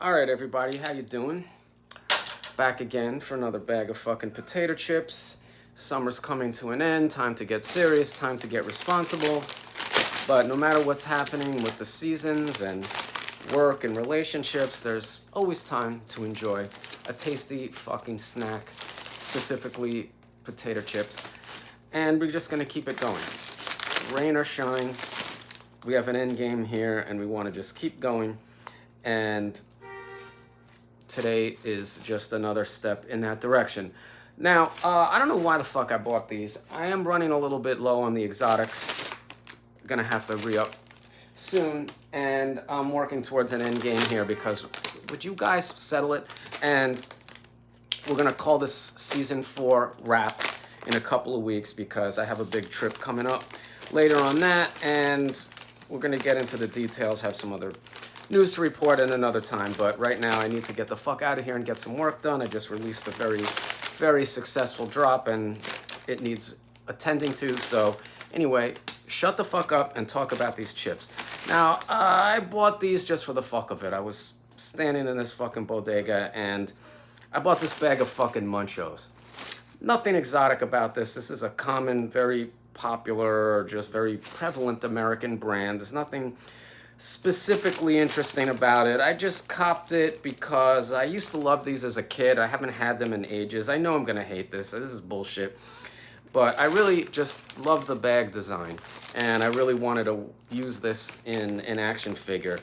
All right, everybody, how you doing? Back again for another bag of fucking potato chips. Summer's coming to an end, time to get serious, time to get responsible. But no matter what's happening with the seasons and work and relationships, there's always time to enjoy a tasty fucking snack, specifically potato chips. And we're just gonna keep it going. Rain or shine, we have an end game here and we wanna just keep going. And today is just another step in that direction. Now, I don't know why the fuck I bought these. I am running a little bit low on the exotics. Gonna have to re-up soon, and I'm working towards an end game here because would you guys settle it? And we're gonna call this season 4 wrap in a couple of weeks because I have a big trip coming up later on that, and we're gonna get into the details, have some other news to report in another time, but right now I need to get the fuck out of here and get some work done. I just released a very successful drop and it needs attending to. So anyway, shut the fuck up and talk about these chips. Now, I bought these just for the fuck of it. I was standing in this fucking bodega and I bought this bag of fucking Munchos. Nothing exotic about this. This is a common, very popular, just very prevalent American brand. There's nothing specifically interesting about it. I just copped it because I used to love these as a kid. I haven't had them in ages. I know I'm gonna hate this. This is bullshit. But I really just love the bag design. And I really wanted to use this in an action figure.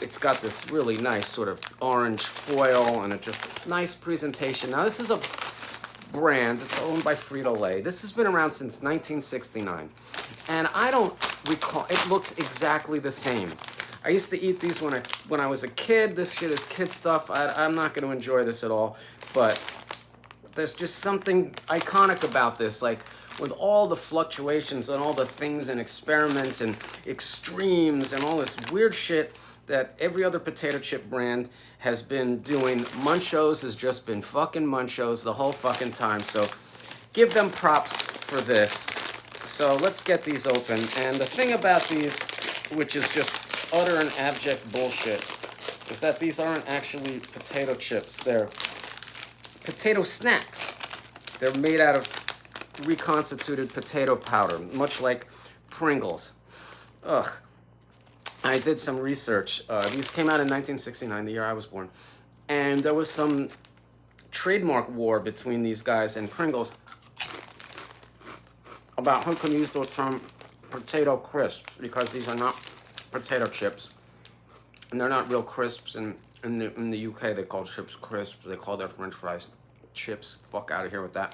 It's got this really nice sort of orange foil and a just nice presentation. Now this is a brand. It's owned by Frito-Lay. This has been around since 1969. And I don't recall, it looks exactly the same. I used to eat these when I was a kid. This shit is kid stuff. I'm not going to enjoy this at all. But there's just something iconic about this. Like with all the fluctuations and all the things and experiments and extremes and all this weird shit that every other potato chip brand has been doing, Munchos has just been fucking Munchos the whole fucking time. So give them props for this. So let's get these open. And the thing about these, which is just utter and abject bullshit, is that these aren't actually potato chips. They're potato snacks. They're made out of reconstituted potato powder, much like Pringles. Ugh. I did some research. These came out in 1969, the year I was born. And there was some trademark war between these guys and Pringles about who can use the term potato crisps, because these are not potato chips. And they're not real crisps. In the UK, they call chips crisps. They call their French fries chips. Fuck out of here with that.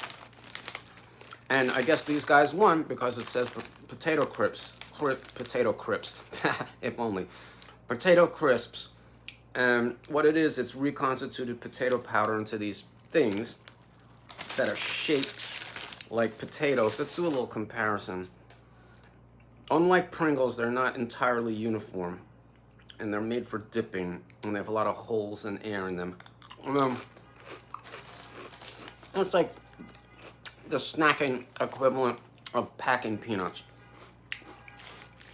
And I guess these guys won because it says potato crisps. Potato crisps, if only. Potato crisps. And what it is, it's reconstituted potato powder into these things that are shaped like potatoes. Let's do a little comparison. Unlike Pringles, they're not entirely uniform. And they're made for dipping. And they have a lot of holes and air in them. It's like the snacking equivalent of packing peanuts.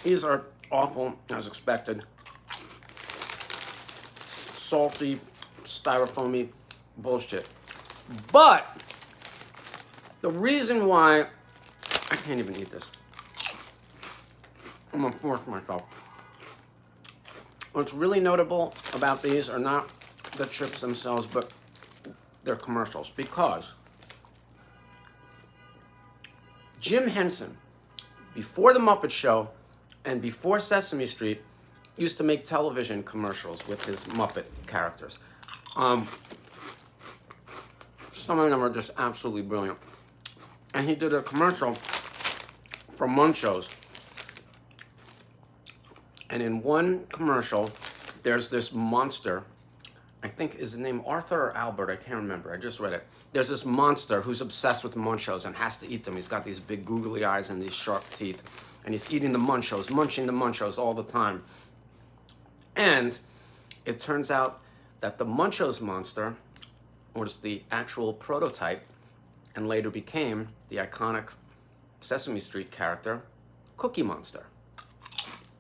These are awful, as expected. Salty, styrofoamy bullshit. But the reason why I can't even eat this, I'm gonna force myself. What's really notable about these are not the chips themselves, but their commercials. Because Jim Henson, before The Muppet Show and before Sesame Street, used to make television commercials with his Muppet characters. Some of them are just absolutely brilliant. And he did a commercial for Munchos. And in one commercial, there's this monster. I think is the name Arthur or Albert, I can't remember, I just read it. There's this monster who's obsessed with Munchos and has to eat them. He's got these big googly eyes and these sharp teeth. And he's eating the Munchos, munching the Munchos all the time. And it turns out that the Munchos monster was the actual prototype and later became the iconic Sesame Street character, Cookie Monster.